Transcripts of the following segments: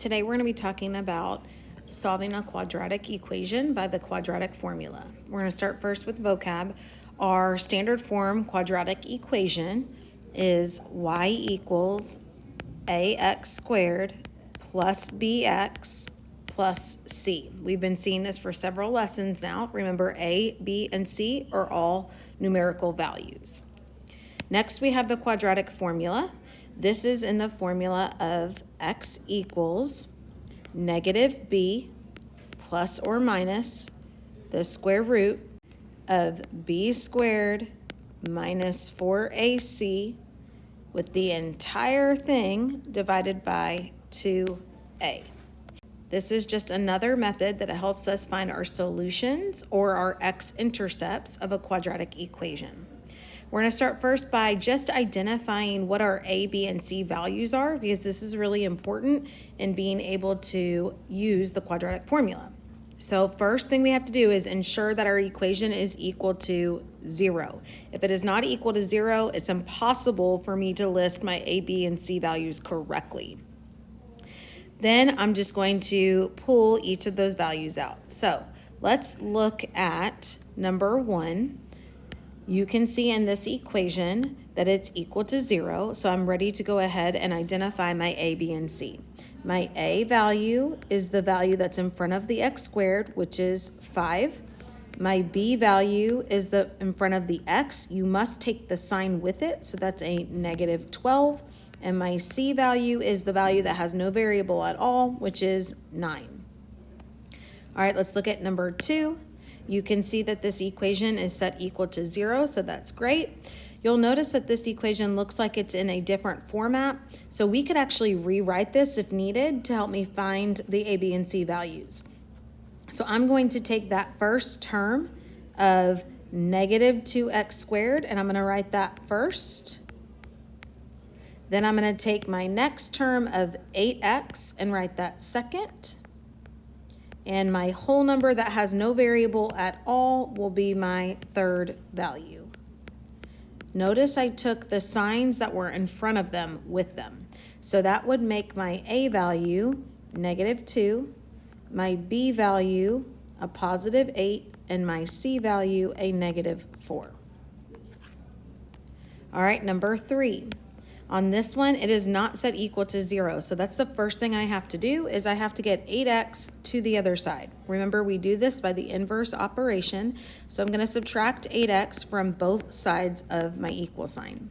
Today we're going to be talking about solving a quadratic equation by the quadratic formula. We're going to start first with vocab. Our standard form quadratic equation is y equals ax squared plus bx plus c. We've been seeing this for several lessons now. Remember, a, b, and c are all numerical values. Next, we have the quadratic formula. This is in the formula of x equals negative b plus or minus the square root of b squared minus 4ac with the entire thing divided by 2a. This is just another method that helps us find our solutions or our x-intercepts of a quadratic equation. We're going to start first by just identifying what our a, b, and c values are, because this is really important in being able to use the quadratic formula. So first thing we have to do is ensure that our equation is equal to 0. If it is not equal to 0, it's impossible for me to list my a, b, and c values correctly. Then I'm just going to pull each of those values out. So let's look at number 1. You can see in this equation that it's equal to 0, so I'm ready to go ahead and identify my a, b, and c. My a value is the value that's in front of the x squared, which is 5. My b value is in front of the x. You must take the sign with it, so that's a negative 12. And my c value is the value that has no variable at all, which is 9. All right, let's look at number 2. You can see that this equation is set equal to 0, so that's great. You'll notice that this equation looks like it's in a different format, so we could actually rewrite this if needed to help me find the a, b, and c values. So I'm going to take that first term of negative 2x squared, and I'm going to write that first. Then I'm going to take my next term of 8x and write that second. And my whole number that has no variable at all will be my third value. Notice I took the signs that were in front of them with them. So that would make my a value negative 2, my b value a positive 8, and my c value a negative 4. All right, number 3. On this one, it is not set equal to 0. So that's the first thing I have to do is I have to get 8x to the other side. Remember, we do this by the inverse operation. So I'm going to subtract 8x from both sides of my equal sign.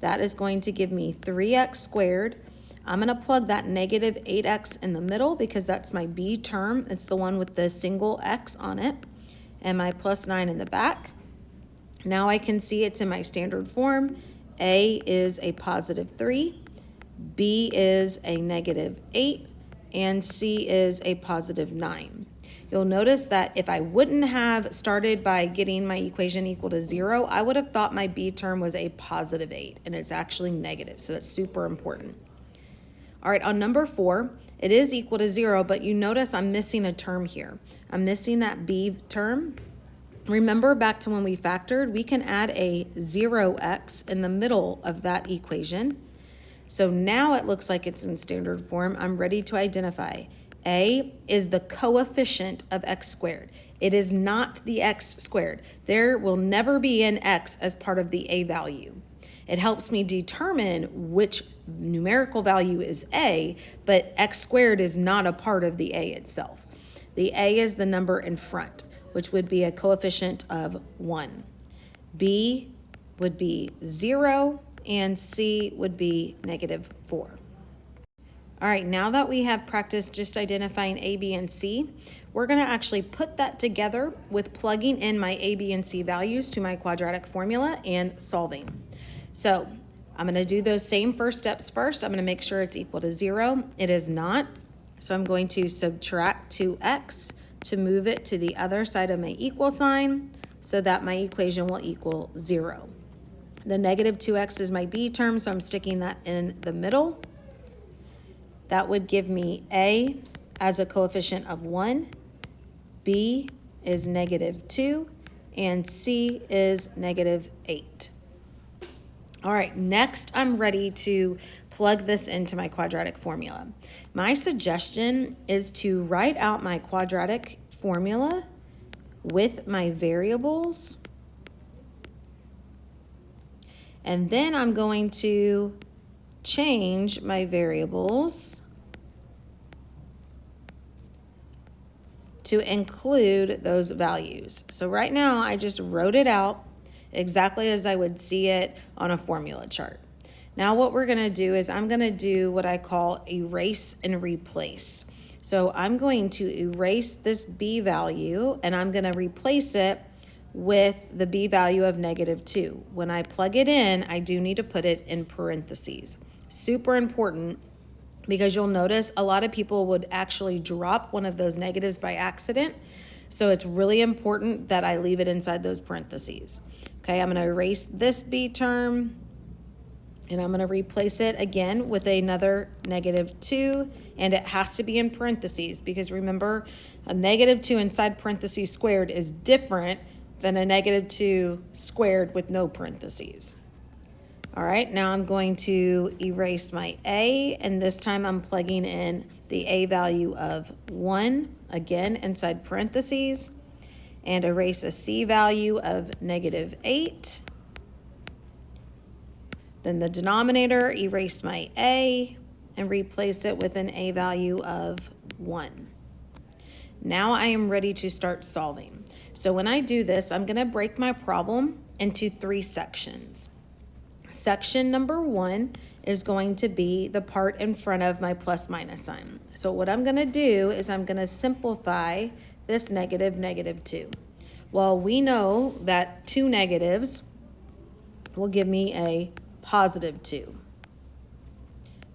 That is going to give me 3x squared. I'm going to plug that negative 8x in the middle because that's my b term. It's the one with the single x on it. And my plus 9 in the back. Now I can see it's in my standard form. A is a positive 3, B is a negative 8, and C is a positive 9. You'll notice that if I wouldn't have started by getting my equation equal to 0, I would have thought my B term was a positive 8, and it's actually negative, so that's super important. All right, on number 4, it is equal to 0, but you notice I'm missing a term here. I'm missing that B term. Remember back to when we factored, we can add a 0x in the middle of that equation. So now it looks like it's in standard form. I'm ready to identify. A is the coefficient of x squared. It is not the x squared. There will never be an x as part of the a value. It helps me determine which numerical value is a, but x squared is not a part of the a itself. The a is the number in front, which would be a coefficient of 1. B would be 0, and C would be negative 4. All right, now that we have practiced just identifying A, B, and C, we're going to actually put that together with plugging in my A, B, and C values to my quadratic formula and solving. So I'm going to do those same first steps first. I'm going to make sure it's equal to 0. It is not, so I'm going to subtract 2x to move it to the other side of my equal sign so that my equation will equal 0. The negative 2x is my b term, so I'm sticking that in the middle. That would give me a as a coefficient of 1, b is negative 2, and c is negative 8. All right, next I'm ready to plug this into my quadratic formula. My suggestion is to write out my quadratic formula with my variables, and then I'm going to change my variables to include those values. So right now I just wrote it out exactly as I would see it on a formula chart. Now what we're going to do is I'm going to do what I call erase and replace. So I'm going to erase this b value and I'm going to replace it with the b value of -2. When I plug it in, I do need to put it in parentheses. Super important, because you'll notice a lot of people would actually drop one of those negatives by accident. So it's really important that I leave it inside those parentheses. Okay, I'm going to erase this b term, and I'm going to replace it again with another -2, and it has to be in parentheses, because remember, a -2 inside parentheses squared is different than a -2 squared with no parentheses. All right, now I'm going to erase my a, and this time I'm plugging in the a value of 1, again inside parentheses, and erase a c value of -8. Then the denominator, erase my a and replace it with an a value of 1. Now I am ready to start solving. So when I do this, I'm going to break my problem into 3 sections. Section number 1 is going to be the part in front of my plus minus sign. So what I'm going to do is I'm going to simplify this -2. Well, we know that 2 negatives will give me a +2.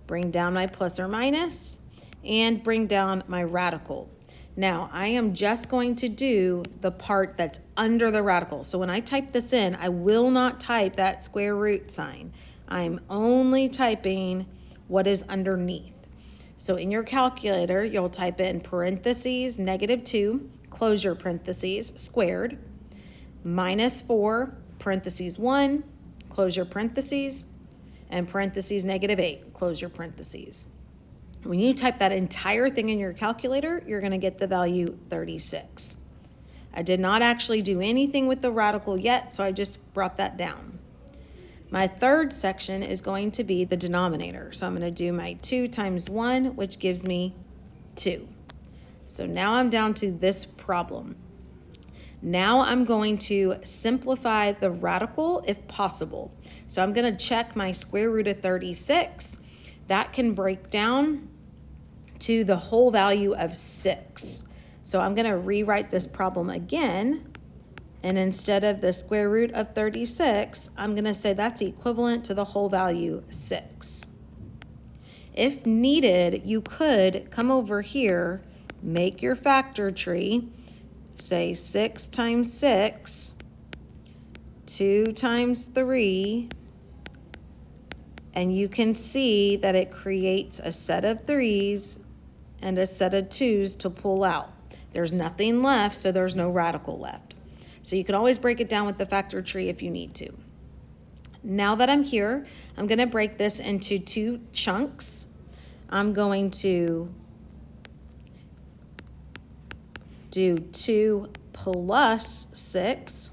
Bring down my plus or minus and bring down my radical. Now, I am just going to do the part that's under the radical. So when I type this in, I will not type that square root sign. I'm only typing what is underneath. So in your calculator, you'll type in parentheses -2, close your parentheses, squared, -4, parentheses 1, close your parentheses, and parentheses -8, close your parentheses. When you type that entire thing in your calculator, you're going to get the value 36. I did not actually do anything with the radical yet, so I just brought that down. My third section is going to be the denominator. So I'm going to do my 2 times 1, which gives me 2. So now I'm down to this problem. Now I'm going to simplify the radical if possible. So I'm going to check my square root of 36. That can break down to the whole value of 6. So I'm going to rewrite this problem again, and instead of the square root of 36, I'm going to say that's equivalent to the whole value 6. If needed, you could come over here, make your factor tree, say 6 times 6, 2 times 3, and you can see that it creates a set of 3s and a set of 2s to pull out. There's nothing left, so there's no radical left. So you can always break it down with the factor tree if you need to. Now that I'm here, I'm going to break this into 2 chunks. I'm going to do 2 plus 6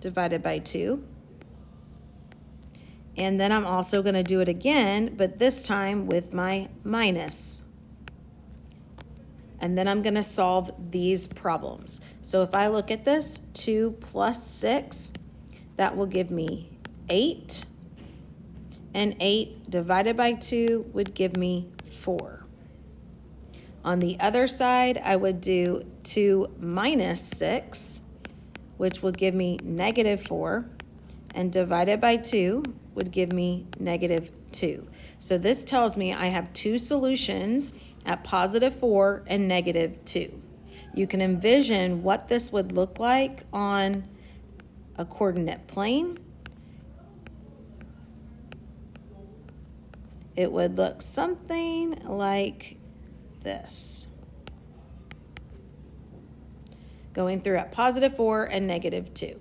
divided by 2. And then I'm also going to do it again, but this time with my minus. And then I'm going to solve these problems. So if I look at this, 2 plus 6, that will give me 8. And 8 divided by 2 would give me 4. On the other side, I would do 2 minus 6, which will give me -4. And divided by 2 would give me -2. So this tells me I have 2 solutions at +4 and -2. You can envision what this would look like on a coordinate plane. It would look something like this, going through at +4 and -2.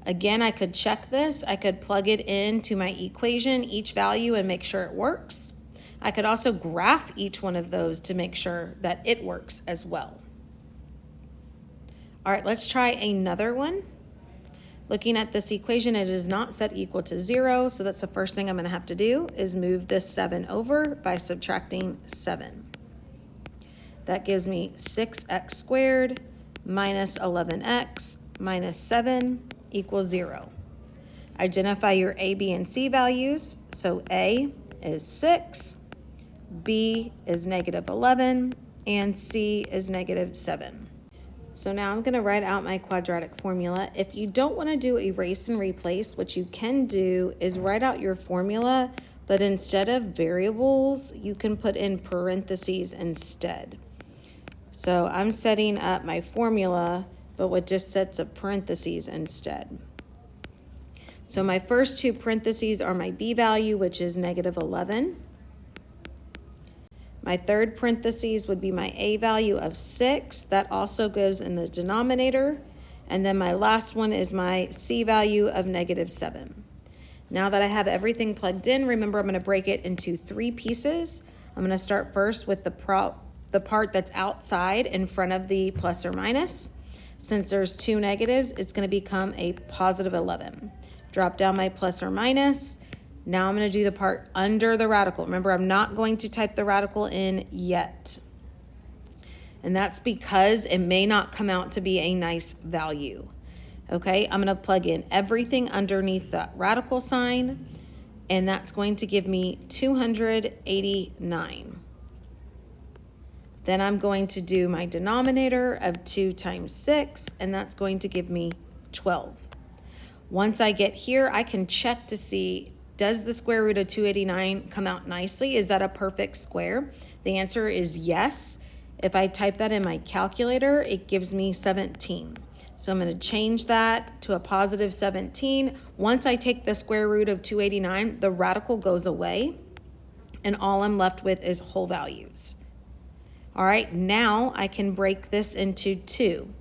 Again, I could check this. I could plug it into my equation, each value, and make sure it works. I could also graph each one of those to make sure that it works as well. All right, let's try another one. Looking at this equation, it is not set equal to 0, so that's the first thing I'm going to have to do is move this 7 over by subtracting 7. That gives me 6x squared minus 11x minus 7 equals 0. Identify your A, B, and C values. So A is 6, B is negative 11, and C is negative 7. So now I'm going to write out my quadratic formula. If you don't want to do erase and replace, what you can do is write out your formula, but instead of variables, you can put in parentheses instead. So I'm setting up my formula, but with just sets of parentheses instead. So my first two parentheses are my B value, which is negative 11. My third parentheses would be my A value of 6. That also goes in the denominator. And then my last one is my C value of negative 7. Now that I have everything plugged in, remember I'm going to break it into 3 pieces. I'm going to start first with the part that's outside in front of the plus or minus. Since there's 2 negatives, it's going to become a positive 11. Drop down my plus or minus. Now I'm going to do the part under the radical. Remember, I'm not going to type the radical in yet. And that's because it may not come out to be a nice value. Okay, I'm going to plug in everything underneath the radical sign, and that's going to give me 289. Then I'm going to do my denominator of 2 times 6, and that's going to give me 12. Once I get here, I can check to see, does the square root of 289 come out nicely? Is that a perfect square? The answer is yes. If I type that in my calculator, it gives me 17. So I'm going to change that to a positive 17. Once I take the square root of 289, the radical goes away, and all I'm left with is whole values. All right, now I can break this into 2.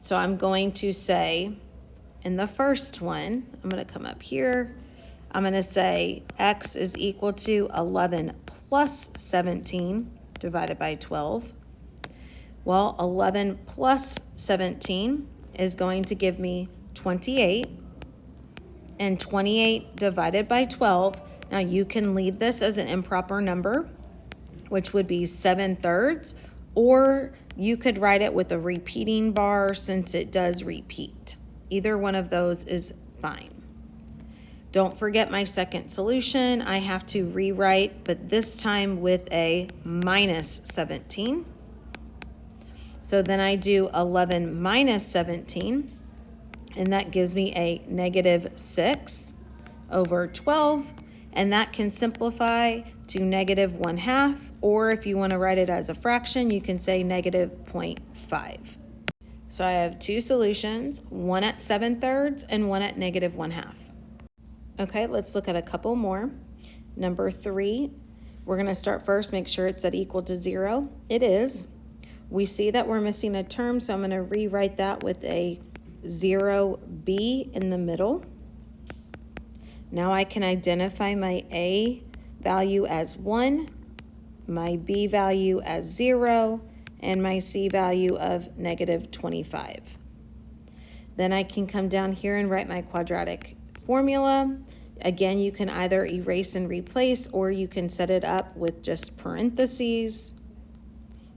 So I'm going to say, in the first one, I'm going to come up here. I'm going to say x is equal to 11 plus 17 divided by 12. Well, 11 plus 17 is going to give me 28. And 28 divided by 12, now you can leave this as an improper number, which would be 7/3, or you could write it with a repeating bar since it does repeat. Either one of those is fine. Don't forget my second solution. I have to rewrite, but this time with a minus 17. So then I do 11 minus 17, and that gives me a negative 6 over 12, and that can simplify to negative 1/2, or if you want to write it as a fraction, you can say negative 0.5. So I have 2 solutions, one at 7/3 and one at negative 1/2. Okay, let's look at a couple more. Number 3, we're going to start first, make sure it's at equal to 0. It is. We see that we're missing a term, so I'm going to rewrite that with a 0b in the middle. Now I can identify my A value as 1, my B value as 0, and my C value of negative 25. Then I can come down here and write my quadratic formula. Again, you can either erase and replace, or you can set it up with just parentheses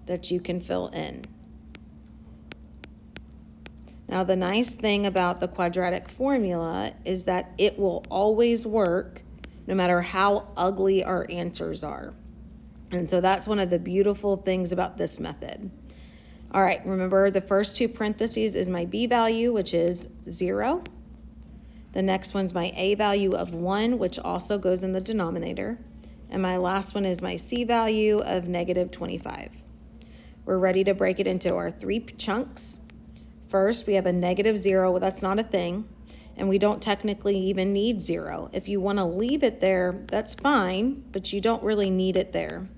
that you can fill in. Now, the nice thing about the quadratic formula is that it will always work no matter how ugly our answers are. And so that's one of the beautiful things about this method. All right, remember the first 2 parentheses is my B value, which is 0. The next one's my A value of 1, which also goes in the denominator. And my last one is my C value of negative 25. We're ready to break it into our 3 chunks. First, we have a negative 0. Well, that's not a thing. And we don't technically even need 0. If you want to leave it there, that's fine, but you don't really need it there.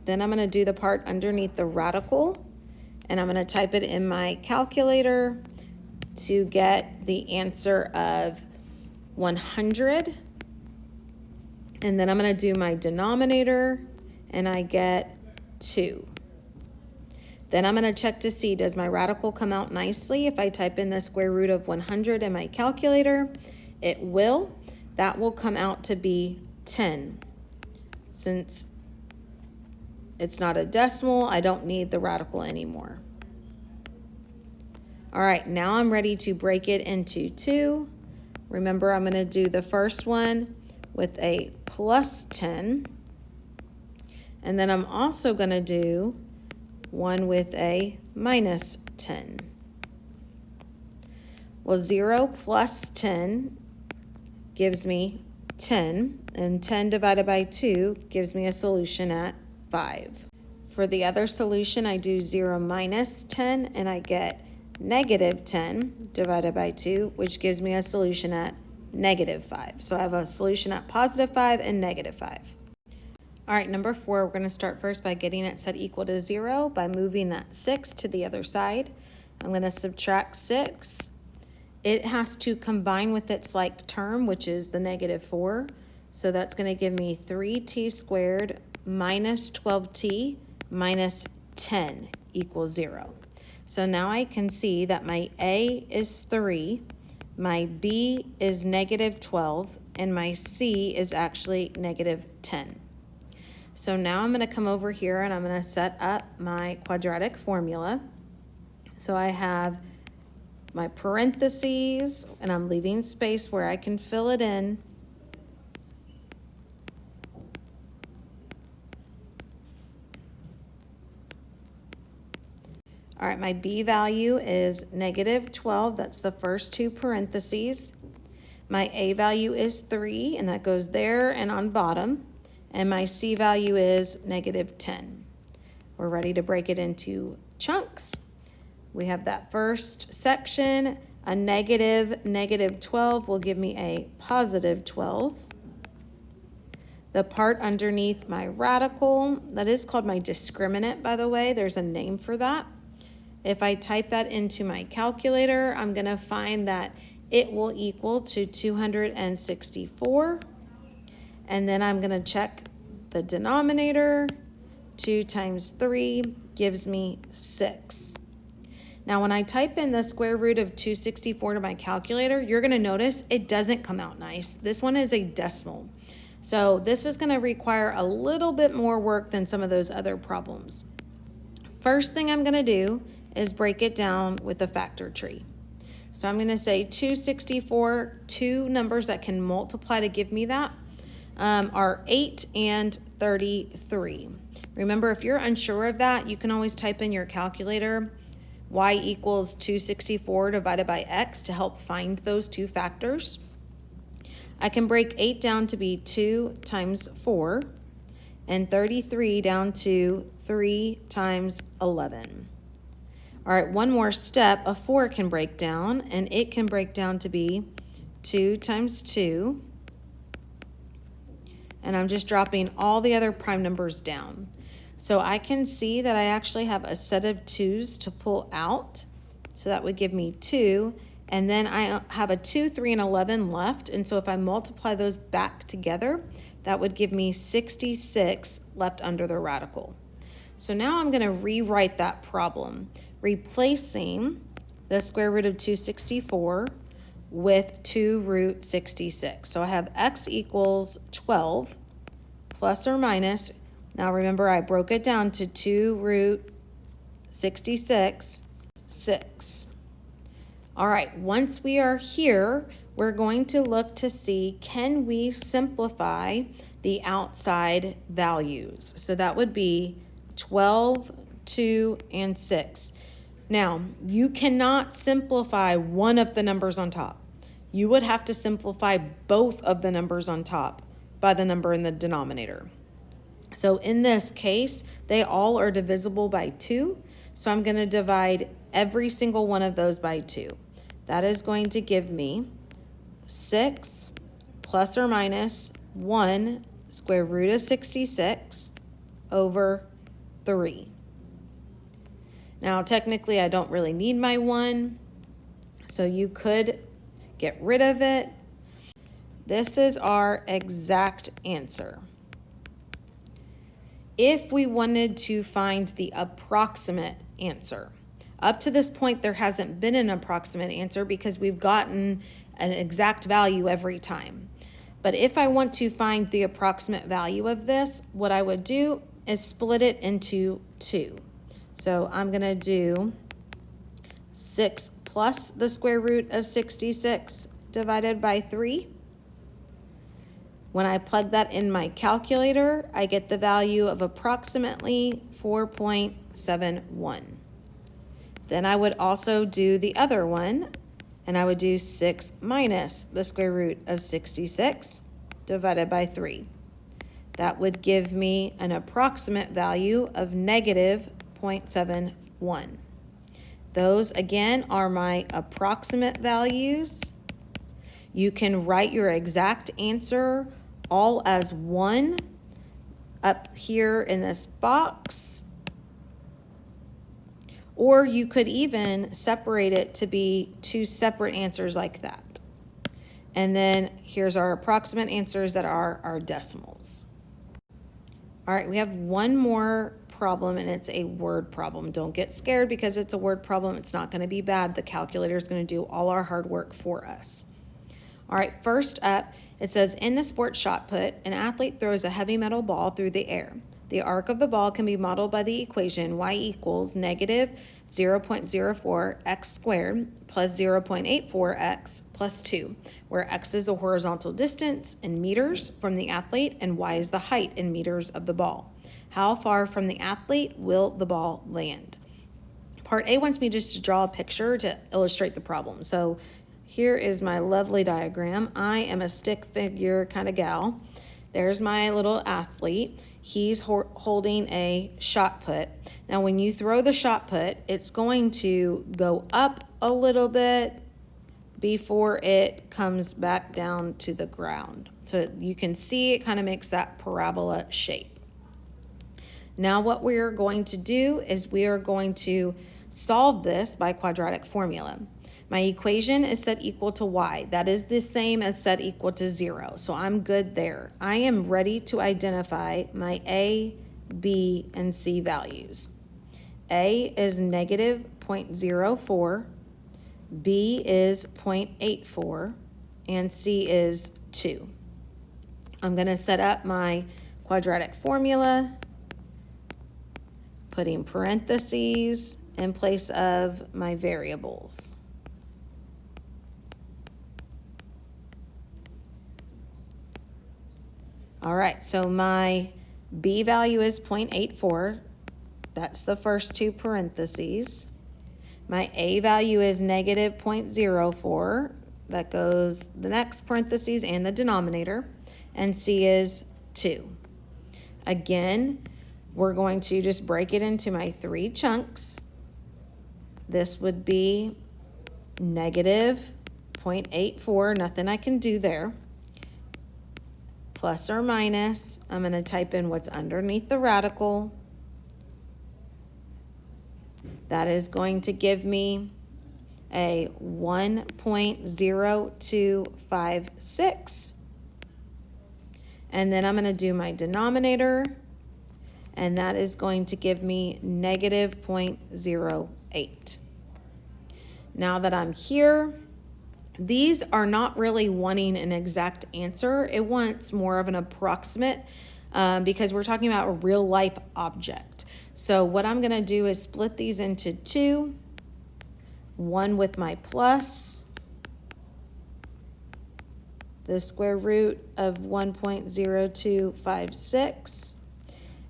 Then I'm going to do the part underneath the radical, and I'm going to type it in my calculator. to get the answer of 100. And then I'm going to do my denominator, and I get 2. Then I'm going to check to see, does my radical come out nicely if I type in the square root of 100 in my calculator? It will. That will come out to be 10. Since it's not a decimal, I don't need the radical anymore. All right, now I'm ready to break it into 2. Remember, I'm going to do the first one with a plus 10. And then I'm also going to do one with a minus 10. Well, 0 plus 10 gives me 10, and 10 divided by 2 gives me a solution at 5. For the other solution, I do 0 minus 10, and I get negative 10 divided by 2, which gives me a solution at negative 5. So I have a solution at positive 5 and negative 5. All right, number 4, we're going to start first by getting it set equal to 0 by moving that 6 to the other side. I'm going to subtract 6. It has to combine with its like term, which is the negative 4. So that's going to give me 3t squared minus 12t minus 10 equals 0. So now I can see that my a is 3, my b is negative 12, and my c is actually negative 10. So now I'm going to come over here and I'm going to set up my quadratic formula. So I have my parentheses, and I'm leaving space where I can fill it in. All right, my b value is negative 12. That's the first 2 parentheses. My a value is 3, and that goes there and on bottom. And my c value is negative 10. We're ready to break it into chunks. We have that first section. A negative 12 will give me a positive 12. The part underneath my radical, that is called my discriminant, by the way. There's a name for that. If I type that into my calculator, I'm going to find that it will equal to 264. And then I'm going to check the denominator. 2 times 3 gives me 6. Now, when I type in the square root of 264 to my calculator, you're going to notice it doesn't come out nice. This one is a decimal. So this is going to require a little bit more work than some of those other problems. First thing I'm going to do is break it down with a factor tree. So I'm going to say 264, 2 numbers that can multiply to give me that are 8 and 33. Remember, if you're unsure of that, you can always type in your calculator y equals 264 divided by x to help find those 2 factors. I can break 8 down to be 2 times 4 and 33 down to 3 times 11. All right, one more step. A 4 can break down, and it can break down to be 2 times 2. And I'm just dropping all the other prime numbers down. So I can see that I actually have a set of 2's to pull out. So that would give me 2. And then I have a 2, 3, and 11 left. And so if I multiply those back together, that would give me 66 left under the radical. So now I'm going to rewrite that problem, replacing the square root of 264 with 2 root 66. So I have x equals 12 plus or minus. Now remember, I broke it down to 2 root 66, 6. All right, once we are here, we're going to look to see, can we simplify the outside values? So that would be 12, 2, and 6. Now, you cannot simplify one of the numbers on top. You would have to simplify both of the numbers on top by the number in the denominator. So in this case, they all are divisible by 2. So I'm going to divide every single one of those by 2. That is going to give me 6 plus or minus 1 square root of 66 over 3. Now, technically, I don't really need my 1. So you could get rid of it. This is our exact answer. If we wanted to find the approximate answer, up to this point, there hasn't been an approximate answer because we've gotten an exact value every time. But if I want to find the approximate value of this, what I would do is split it into 2. So I'm going to do 6 plus the square root of 66 divided by 3. When I plug that in my calculator, I get the value of approximately 4.71. Then I would also do the other one, and I would do 6 minus the square root of 66 divided by 3. That would give me an approximate value of negative 0.71. Those, again, are my approximate values. You can write your exact answer all as 1 up here in this box. Or you could even separate it to be 2 separate answers like that. And then here's our approximate answers that are our decimals. All right, we have one more problem, and it's a word problem. Don't get scared because it's a word problem. It's not going to be bad. The calculator is going to do all our hard work for us. All right, first up, it says, in the sports shot put, an athlete throws a heavy metal ball through the air. The arc of the ball can be modeled by the equation y equals negative 0.04 x squared plus 0.84 x plus 2, where x is the horizontal distance in meters from the athlete and y is the height in meters of the ball. How far from the athlete will the ball land? Part A wants me just to draw a picture to illustrate the problem. So here is my lovely diagram. I am a stick figure kind of gal. There's my little athlete. He's holding a shot put. Now, when you throw the shot put, it's going to go up a little bit before it comes back down to the ground. So you can see it kind of makes that parabola shape. Now, what we are going to do is we are going to solve this by quadratic formula. My equation is set equal to y. That is the same as set equal to 0. So I'm good there. I am ready to identify my a, b, and c values. A is negative 0.04, b is 0.84, and c is 2. I'm going to set up my quadratic formula, putting parentheses in place of my variables. All right, so my b value is 0.84. That's the first 2 parentheses. My a value is negative 0.04. That goes the next parentheses and the denominator. And c is 2. Again, we're going to just break it into my 3 chunks. This would be negative 0.84, nothing I can do there. Plus or minus, I'm going to type in what's underneath the radical. That is going to give me a 1.0256. And then I'm going to do my denominator, and that is going to give me negative 0.08. Now that I'm here, these are not really wanting an exact answer. It wants more of an approximate because we're talking about a real life object. So what I'm going to do is split these into 2, one with my plus, the square root of 1.0256,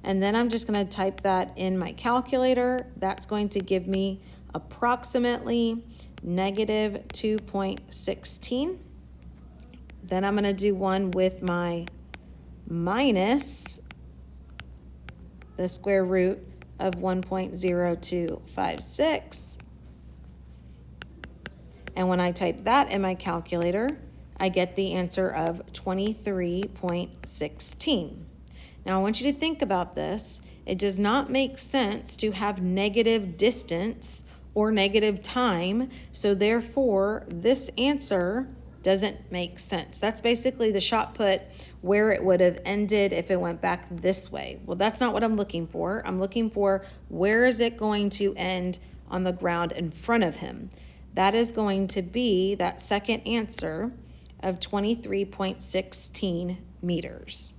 and then I'm just going to type that in my calculator. That's going to give me approximately negative 2.16. Then I'm going to do one with my minus the square root of 1.0256. And when I type that in my calculator, I get the answer of 23.16. Now I want you to think about this. It does not make sense to have negative distance or negative time. So therefore, this answer doesn't make sense. That's basically the shot put where it would have ended if it went back this way. Well, that's not what I'm looking for. I'm looking for where is it going to end on the ground in front of him. That is going to be that second answer of 23.16 meters.